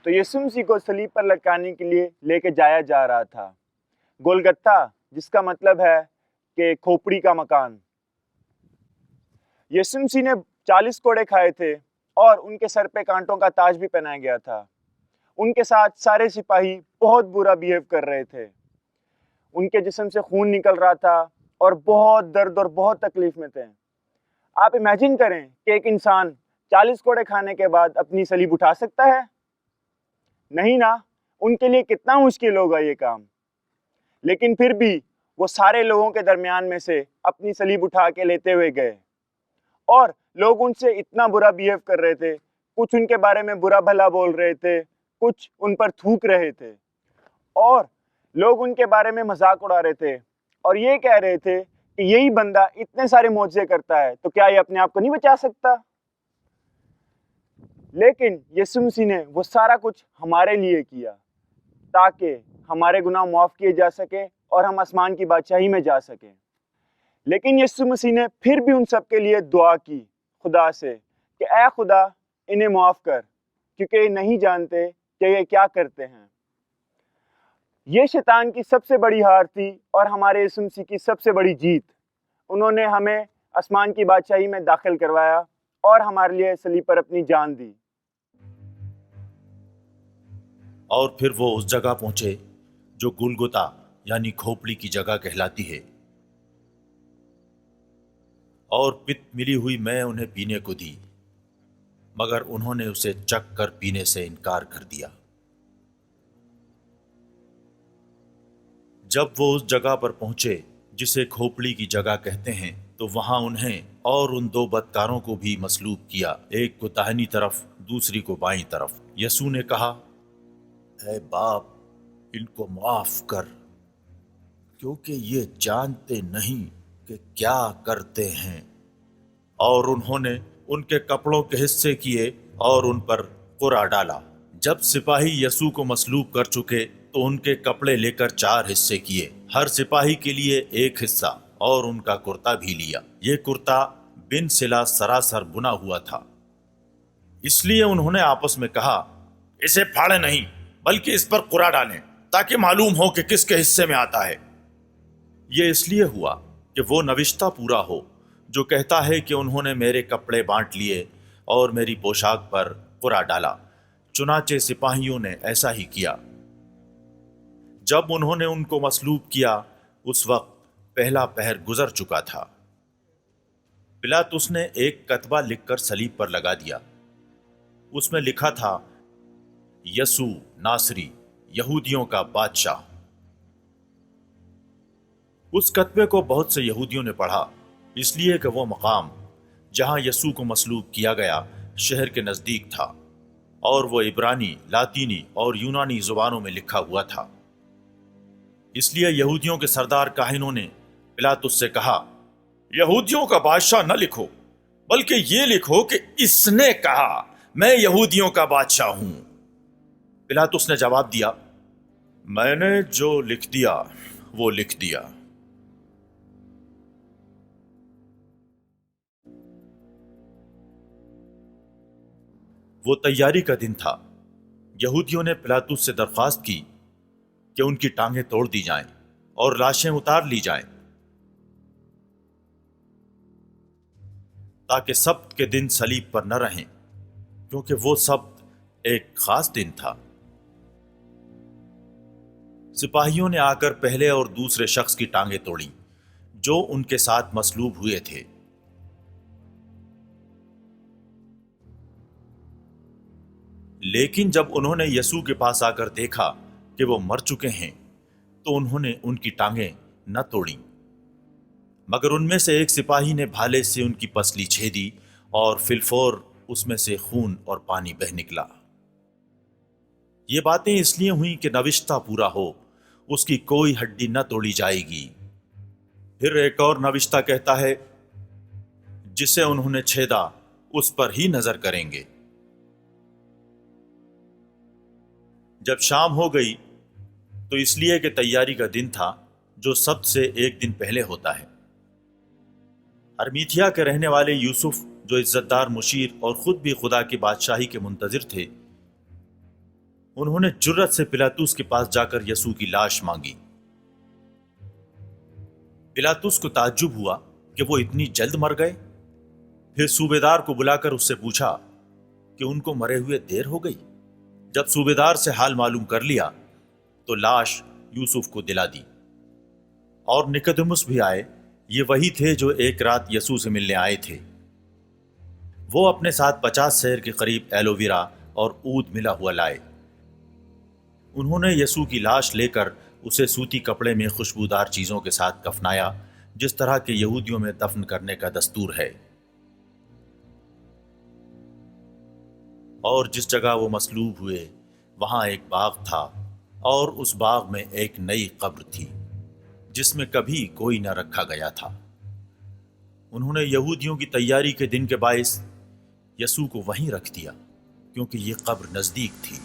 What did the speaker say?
تو یسوع مسیح کو صلیب پر لٹکانے کے لیے لے کے جایا جا رہا تھا۔ گولگتھا جس کا مطلب ہے کہ کھوپڑی کا مکان۔ یسوع مسیح نے 40 کوڑے کھائے تھے اور ان کے سر پہ کانٹوں کا تاج بھی پہنایا گیا تھا۔ ان کے ساتھ سارے سپاہی بہت برا بیہیو کر رہے تھے۔ ان کے جسم سے خون نکل رہا تھا اور بہت درد اور بہت تکلیف میں تھے۔ آپ امیجن کریں کہ ایک انسان 40 کوڑے کھانے کے بعد اپنی صلیب اٹھا سکتا ہے؟ نہیں نا، ان کے لیے کتنا مشکل ہوگا یہ کام۔ لیکن پھر بھی وہ سارے لوگوں کے درمیان میں سے اپنی صلیب اٹھا کے لیتے ہوئے گئے، اور لوگ ان سے اتنا برا بیہیو کر رہے تھے، کچھ ان کے بارے میں برا بھلا بول رہے تھے، کچھ ان پر تھوک رہے تھے، اور لوگ ان کے بارے میں مذاق اڑا رہے تھے اور یہ کہہ رہے تھے کہ یہی بندہ اتنے سارے معجزے کرتا ہے تو کیا یہ اپنے آپ کو نہیں بچا سکتا؟ لیکن یسوع مسیح نے وہ سارا کچھ ہمارے لیے کیا تاکہ ہمارے گناہ معاف کیے جا سکے اور ہم آسمان کی بادشاہی میں جا سکیں۔ لیکن یسوع مسیح نے پھر بھی ان سب کے لیے دعا کی خدا سے کہ اے خدا انہیں معاف کر، کیونکہ یہ نہیں جانتے کہ یہ کیا کرتے ہیں۔ یہ شیطان کی سب سے بڑی ہار تھی اور ہمارے یسوع مسیح کی سب سے بڑی جیت۔ انہوں نے ہمیں آسمان کی بادشاہی میں داخل کروایا اور ہمارے لیے صلیب پر اپنی جان دی۔ اور پھر وہ اس جگہ پہنچے جو گلگتا یعنی کھوپڑی کی جگہ کہلاتی ہے، اور پت ملی ہوئی میں انہیں پینے کو دی، مگر انہوں نے اسے چکھ کر پینے سے انکار کر دیا۔ جب وہ اس جگہ پر پہنچے جسے کھوپڑی کی جگہ کہتے ہیں، تو وہاں انہیں اور ان 2 بدکاروں کو بھی مصلوب کیا، ایک کو داہنی طرف دوسری کو بائیں طرف۔ یسوع نے کہا، اے باپ ان کو معاف کر، کیونکہ یہ جانتے نہیں کہ کیا کرتے ہیں۔ اور انہوں نے ان کے کپڑوں کے حصے کیے اور ان پر قرعہ ڈالا۔ جب سپاہی یسوع کو مصلوب کر چکے تو ان کے کپڑے لے کر 4 حصے کیے، ہر سپاہی کے لیے 1 حصہ، اور ان کا کرتا بھی لیا۔ یہ کرتا بن سلا سراسر بنا ہوا تھا، اس لیے انہوں نے آپس میں کہا، اسے پھاڑے نہیں بلکہ اس پر قرعہ ڈالیں تاکہ معلوم ہو کہ کس کے حصے میں آتا ہے۔ یہ اس لیے ہوا کہ وہ نوشتہ پورا ہو جو کہتا ہے کہ انہوں نے میرے کپڑے بانٹ لیے اور میری پوشاک پر قرعہ ڈالا۔ چنانچہ سپاہیوں نے ایسا ہی کیا۔ جب انہوں نے ان کو مصلوب کیا اس وقت پہلا پہر گزر چکا تھا۔ پلاطس نے ایک کتبہ لکھ کر صلیب پر لگا دیا۔ اس میں لکھا تھا، یسوع ناصری یہودیوں کا بادشاہ۔ اس کتبے کو بہت سے یہودیوں نے پڑھا، اس لیے کہ وہ مقام جہاں یسوع کو مصلوب کیا گیا شہر کے نزدیک تھا، اور وہ عبرانی، لاطینی اور یونانی زبانوں میں لکھا ہوا تھا۔ اس لیے یہودیوں کے سردار کاہنوں نے پلاطس سے کہا، یہودیوں کا بادشاہ نہ لکھو، بلکہ یہ لکھو کہ اس نے کہا، میں یہودیوں کا بادشاہ ہوں۔ پلاطس نے جواب دیا، میں نے جو لکھ دیا وہ لکھ دیا۔ وہ تیاری کا دن تھا۔ یہودیوں نے پلاطس سے درخواست کی کہ ان کی ٹانگیں توڑ دی جائیں اور لاشیں اتار لی جائیں، تاکہ سبت کے دن صلیب پر نہ رہیں، کیونکہ وہ سبت ایک خاص دن تھا۔ سپاہیوں نے آ کر پہلے اور دوسرے شخص کی ٹانگیں توڑیں جو ان کے ساتھ مصلوب ہوئے تھے۔ لیکن جب انہوں نے یسوع کے پاس آ کر دیکھا کہ وہ مر چکے ہیں تو انہوں نے ان کی ٹانگیں نہ توڑیں، مگر ان میں سے ایک سپاہی نے بھالے سے ان کی پسلی چھیدی اور فی الفور اس میں سے خون اور پانی بہہ نکلا۔ یہ باتیں اس لیے ہوئیں کہ نوشتہ پورا ہو، اس کی کوئی ہڈی نہ توڑی جائے گی۔ پھر ایک اور نوشتہ کہتا ہے، جسے انہوں نے چھیدا اس پر ہی نظر کریں گے۔ جب شام ہو گئی تو اس لیے کہ تیاری کا دن تھا جو سبت سے ایک دن پہلے ہوتا ہے، ارمیتھیا کے رہنے والے یوسف جو عزت دار مشیر اور خود بھی خدا کی بادشاہی کے منتظر تھے، انہوں نے جرت سے پلاطس کے پاس جا کر یسوع کی لاش مانگی۔ پلاطس کو تعجب ہوا کہ وہ اتنی جلد مر گئے۔ پھر صوبیدار کو بلا کر اس سے پوچھا کہ ان کو مرے ہوئے دیر ہو گئی۔ جب صوبیدار سے حال معلوم کر لیا تو لاش یوسف کو دلا دی۔ اور نکودیموس بھی آئے، یہ وہی تھے جو ایک رات یسوع سے ملنے آئے تھے۔ وہ اپنے ساتھ 50 سیر کے قریب ایلوویرا اور عود ملا ہوا لائے۔ انہوں نے یسوع کی لاش لے کر اسے سوتی کپڑے میں خوشبودار چیزوں کے ساتھ کفنایا، جس طرح کے یہودیوں میں دفن کرنے کا دستور ہے۔ اور جس جگہ وہ مصلوب ہوئے وہاں ایک باغ تھا، اور اس باغ میں ایک نئی قبر تھی جس میں کبھی کوئی نہ رکھا گیا تھا۔ انہوں نے یہودیوں کی تیاری کے دن کے باعث یسوع کو وہیں رکھ دیا، کیونکہ یہ قبر نزدیک تھی۔